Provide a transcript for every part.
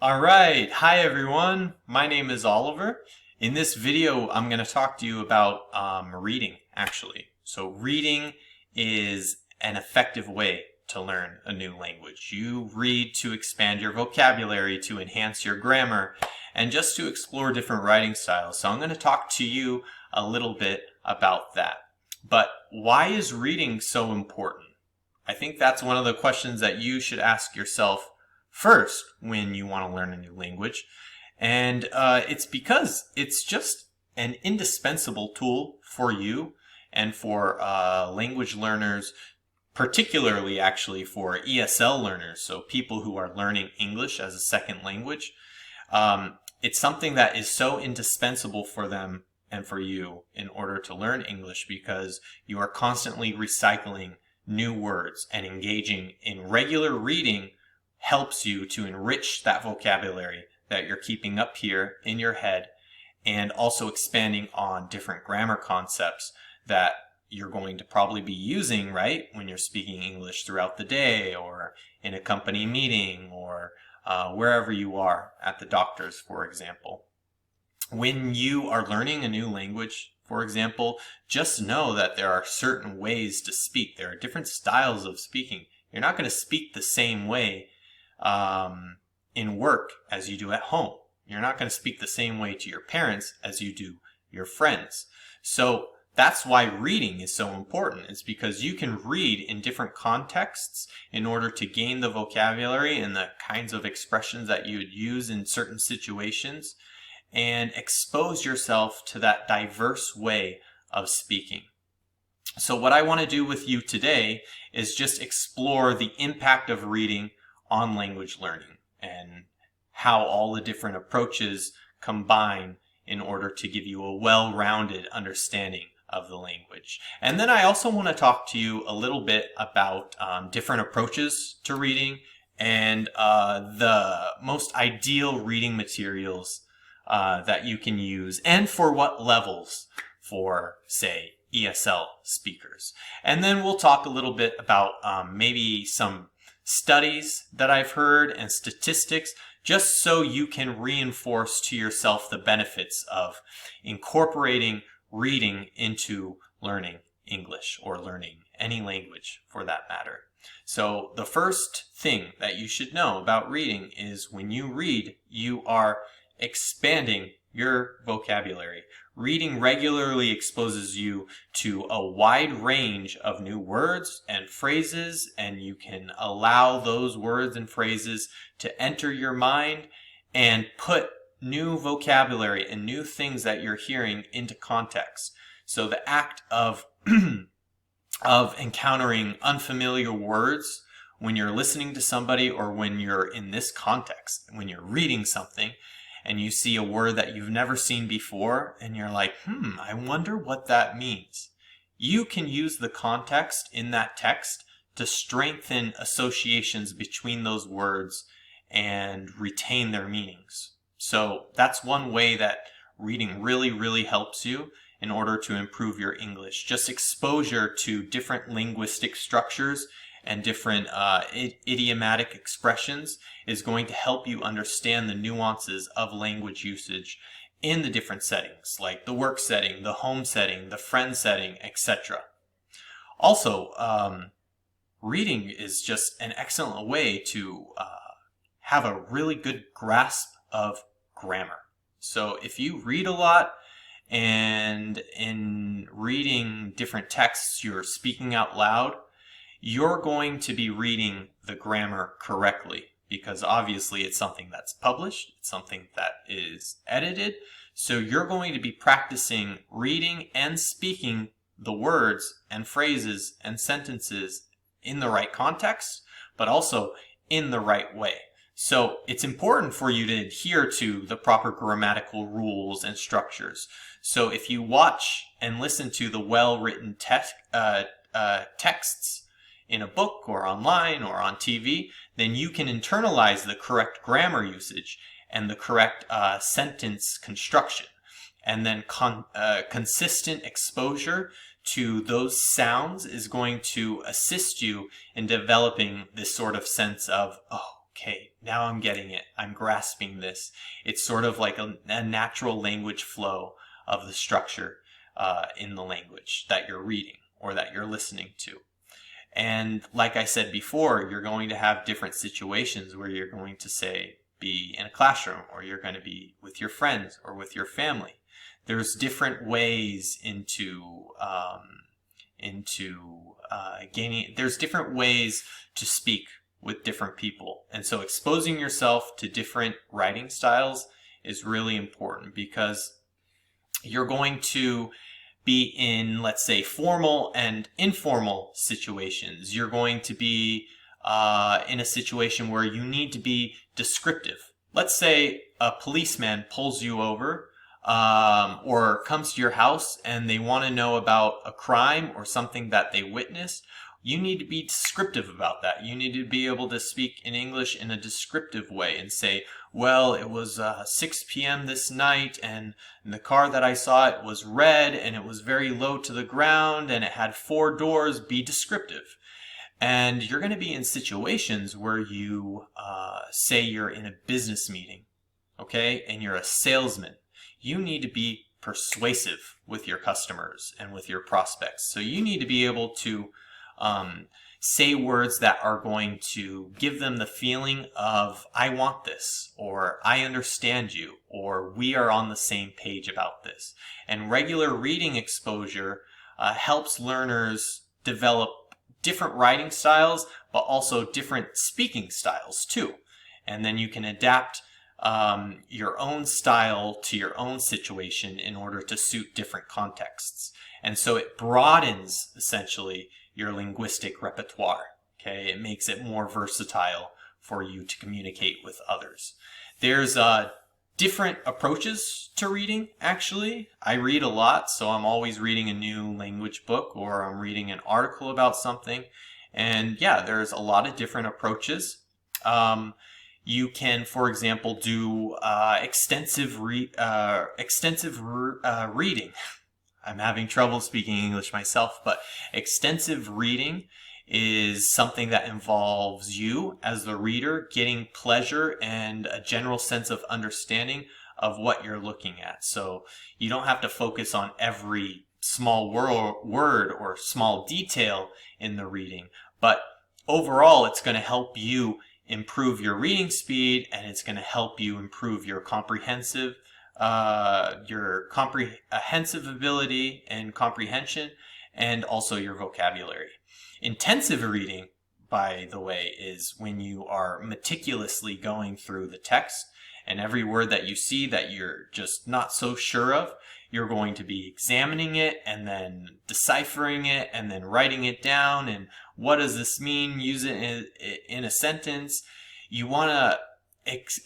All right. Hi, everyone. My name is Oliver. In this video, I'm going to talk to you about reading, actually. So reading is an effective way to learn a new language. You read to expand your vocabulary, to enhance your grammar, and just to explore different writing styles. So I'm going to talk to you a little bit about that. But why is reading so important? I think that's one of the questions that you should ask yourself first when you want to learn a new language. And it's because it's just an indispensable tool for you and for language learners, particularly actually for ESL learners, so people who are learning English as a second language. It's something that is so indispensable for them and for you in order to learn English because you are constantly recycling new words, and engaging in regular reading helps you to enrich that vocabulary that you're keeping up here in your head, and also expanding on different grammar concepts that you're going to probably be using, right, when you're speaking English throughout the day or in a company meeting or wherever you are, at the doctor's, for example. When you are learning a new language, for example, just know that there are certain ways to speak. There are different styles of speaking. You're not going to speak the same way in work as you do at home. You're not going to speak the same way to your parents as you do your friends. So that's why reading is so important. It's because you can read in different contexts in order to gain the vocabulary and the kinds of expressions that you would use in certain situations, and expose yourself to that diverse way of speaking. So what I want to do with you today is just explore the impact of reading on language learning and how all the different approaches combine in order to give you a well-rounded understanding of the language. And then I also want to talk to you a little bit about different approaches to reading and the most ideal reading materials that you can use, and for what levels for, say, ESL speakers. And then we'll talk a little bit about maybe some studies that I've heard and statistics, just so you can reinforce to yourself the benefits of incorporating reading into learning English, or learning any language for that matter. So the first thing that you should know about reading is when you read, you are expanding your vocabulary. Reading regularly exposes you to a wide range of new words and phrases, and you can allow those words and phrases to enter your mind and put new vocabulary and new things that you're hearing into context. So the act of of encountering unfamiliar words when you're listening to somebody, or when you're in this context, when you're reading something and you see a word that you've never seen before, and you're like, I wonder what that means. You can use the context in that text to strengthen associations between those words and retain their meanings. So that's one way that reading really, really helps you in order to improve your English. Just exposure to different linguistic structures and different idiomatic expressions is going to help you understand the nuances of language usage in the different settings, like the work setting, the home setting, the friend setting, etc. Also, reading is just an excellent way to have a really good grasp of grammar. So if you read a lot, and in reading different texts you're speaking out loud, you're going to be reading the grammar correctly, because obviously it's something that's published, it's something that is edited. So you're going to be practicing reading and speaking the words and phrases and sentences in the right context, but also in the right way. So it's important for you to adhere to the proper grammatical rules and structures. So if you watch and listen to the well-written texts in a book or online or on TV, then you can internalize the correct grammar usage and the correct sentence construction. And then consistent exposure to those sounds is going to assist you in developing this sort of sense of, oh, okay, now I'm getting it. I'm grasping this. It's sort of like a natural language flow of the structure in the language that you're reading or that you're listening to. And like I said before, you're going to have different situations where you're going to, say, be in a classroom, or you're going to be with your friends or with your family. There's different ways there's different ways to speak with different people. And so exposing yourself to different writing styles is really important, because you're going to be in, let's say, formal and informal situations. You're going to be in a situation where you need to be descriptive. Let's say a policeman pulls you over or comes to your house and they want to know about a crime or something that they witnessed. You need to be descriptive about that. You need to be able to speak in English in a descriptive way and say, well, it was 6 p.m. this night, and the car that I saw, it was red, and it was very low to the ground, and it had 4 doors. Be descriptive. And you're going to be in situations where you say you're in a business meeting, okay, and you're a salesman. You need to be persuasive with your customers and with your prospects. So you need to be able to say words that are going to give them the feeling of, I want this, or I understand you, or we are on the same page about this. And regular reading exposure helps learners develop different writing styles, but also different speaking styles too. And then you can adapt your own style to your own situation in order to suit different contexts. And so it broadens, essentially, your linguistic repertoire. Okay, it makes it more versatile for you to communicate with others. There's different approaches to reading, actually. I read a lot, so I'm always reading a new language book, or I'm reading an article about something. And yeah, there's a lot of different approaches. You can, for example, do extensive reading. I'm having trouble speaking English myself, but extensive reading is something that involves you as the reader getting pleasure and a general sense of understanding of what you're looking at. So you don't have to focus on every small word or small detail in the reading, but overall it's going to help you improve your reading speed, and it's going to help you improve your comprehensive ability and comprehension, and also your vocabulary. Intensive reading, by the way, is when you are meticulously going through the text, and every word that you see that you're just not so sure of, you're going to be examining it and then deciphering it and then writing it down, and what does this mean? Use it in a sentence. You want to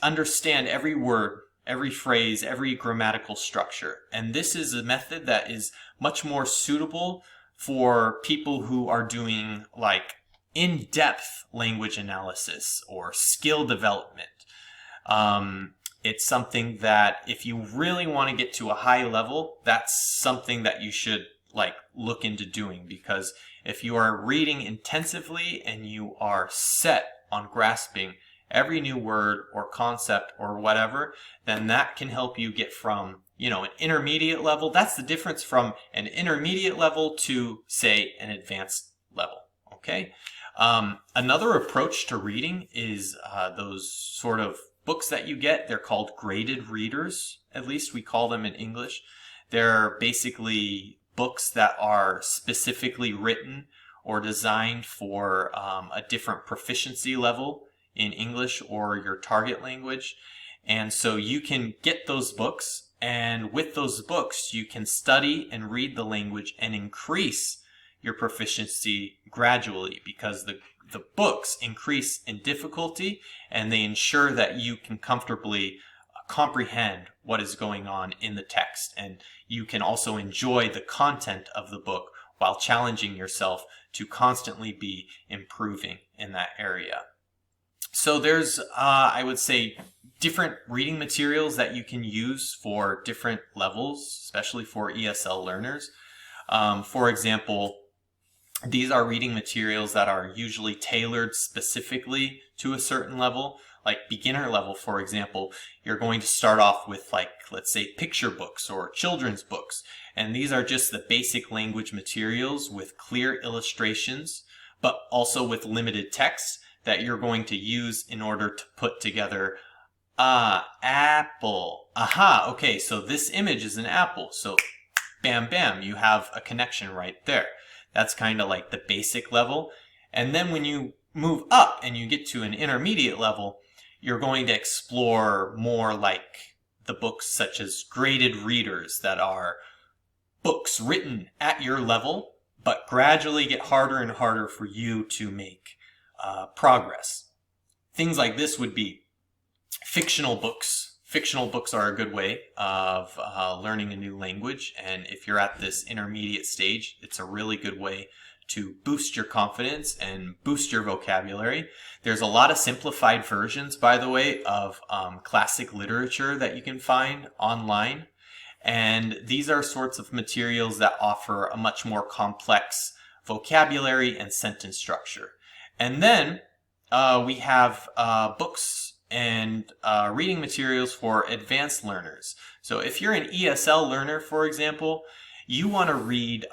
understand every word, every phrase, every grammatical structure. And this is a method that is much more suitable for people who are doing like in-depth language analysis or skill development. It's something that if you really want to get to a high level, that's something that you should like look into doing, because if you are reading intensively and you are set on grasping every new word or concept or whatever, then that can help you get from, an intermediate level. That's the difference from an intermediate level to, say, an advanced level. Okay. Another approach to reading is those sort of books that you get. They're called graded readers. At least we call them in English. They're basically books that are specifically written or designed for a different proficiency level in English or your target language. And so you can get those books, and with those books you can study and read the language and increase your proficiency gradually, because the books increase in difficulty and they ensure that you can comfortably comprehend what is going on in the text, and you can also enjoy the content of the book while challenging yourself to constantly be improving in that area. So there's, I would say, different reading materials that you can use for different levels, especially for ESL learners. For example, These are reading materials that are usually tailored specifically to a certain level. Like beginner level, for example, you're going to start off with, like, let's say picture books or children's books. And these are just the basic language materials with clear illustrations, but also with limited text that you're going to use in order to put together apple. Aha, okay, so this image is an apple. So bam, bam, you have a connection right there. That's kind of like the basic level. And then when you move up and you get to an intermediate level, you're going to explore more like the books such as graded readers, that are books written at your level, but gradually get harder and harder for you to make progress. Things like this would be fictional books. Fictional books are a good way of learning a new language, and if you're at this intermediate stage, it's a really good way to boost your confidence and boost your vocabulary. There's a lot of simplified versions, by the way, of classic literature that you can find online, and these are sorts of materials that offer a much more complex vocabulary and sentence structure. And then we have books and reading materials for advanced learners. So if you're an ESL learner, for example, you want to read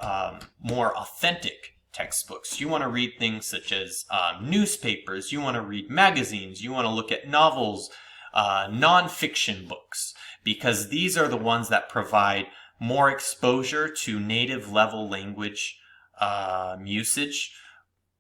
more authentic textbooks. You want to read things such as newspapers. You want to read magazines. You want to look at novels, nonfiction books, because these are the ones that provide more exposure to native level language usage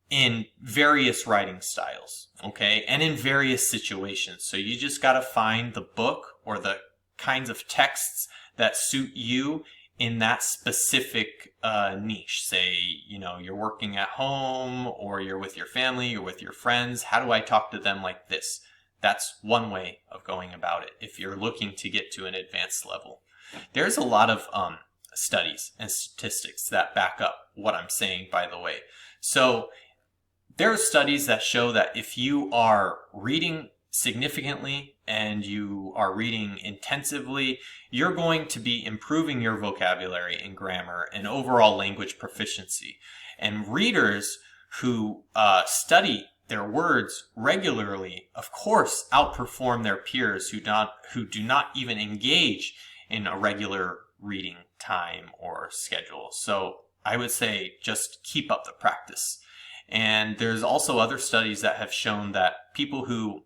in various writing styles, okay, and in various situations. So you just got to find the book or the kinds of texts that suit you in that specific niche. Say, you know, you're working at home, or you're with your family, you're with your friends. How do I talk to them like this? That's one way of going about it if you're looking to get to an advanced level. There's a lot of studies and statistics that back up what I'm saying, by the way. So there are studies that show that if you are reading significantly and you are reading intensively, you're going to be improving your vocabulary and grammar and overall language proficiency. And readers who study their words regularly, of course, outperform their peers who do not even engage in a regular reading time or schedule. So I would say just keep up the practice. And there's also other studies that have shown that people who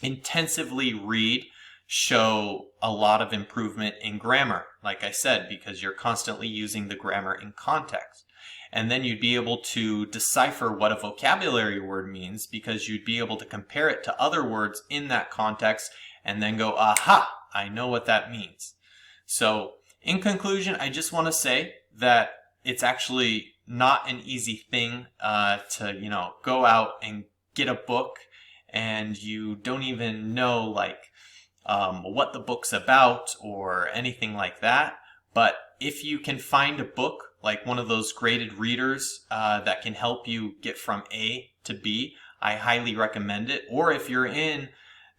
intensively read show a lot of improvement in grammar, like I said, because you're constantly using the grammar in context. And then you'd be able to decipher what a vocabulary word means, because you'd be able to compare it to other words in that context and then go, aha, I know what that means. So in conclusion, I just want to say that it's actually not an easy thing to, you know, go out and get a book and you don't even know like what the book's about or anything like that. But if you can find a book like one of those graded readers that can help you get from A to B, I highly recommend it. Or if you're in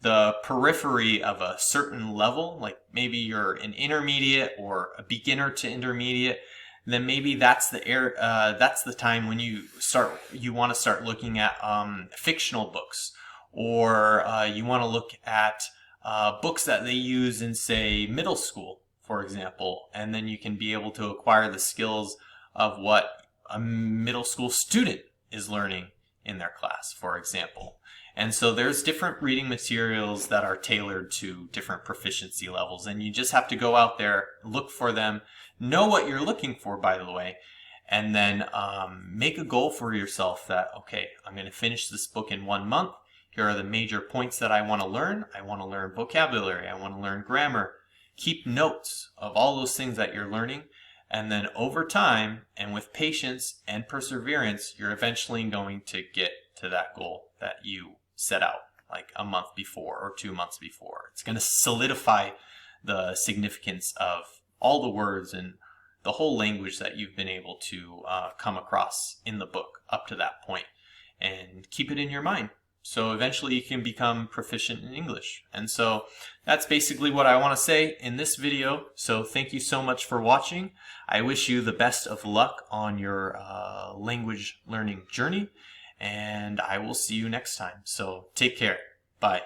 the periphery of a certain level, like maybe you're an intermediate or a beginner to intermediate, then maybe that's the time when you want to start looking at fictional books, or you want to look at books that they use in, say, middle school, for example, and then you can be able to acquire the skills of what a middle school student is learning in their class, for example. And so there's different reading materials that are tailored to different proficiency levels, and you just have to go out there, look for them, know what you're looking for, by the way, and then make a goal for yourself that, okay, I'm going to finish this book in 1 month. Here are the major points that I want to learn. I want to learn vocabulary. I want to learn grammar. Keep notes of all those things that you're learning. And then over time, and with patience and perseverance, you're eventually going to get to that goal that you set out like a month before or 2 months before. It's going to solidify the significance of all the words and the whole language that you've been able to come across in the book up to that point, and keep it in your mind. So eventually you can become proficient in English. And so that's basically what I want to say in this video. So thank you so much for watching. I wish you the best of luck on your language learning journey, and I will see you next time. So take care. Bye.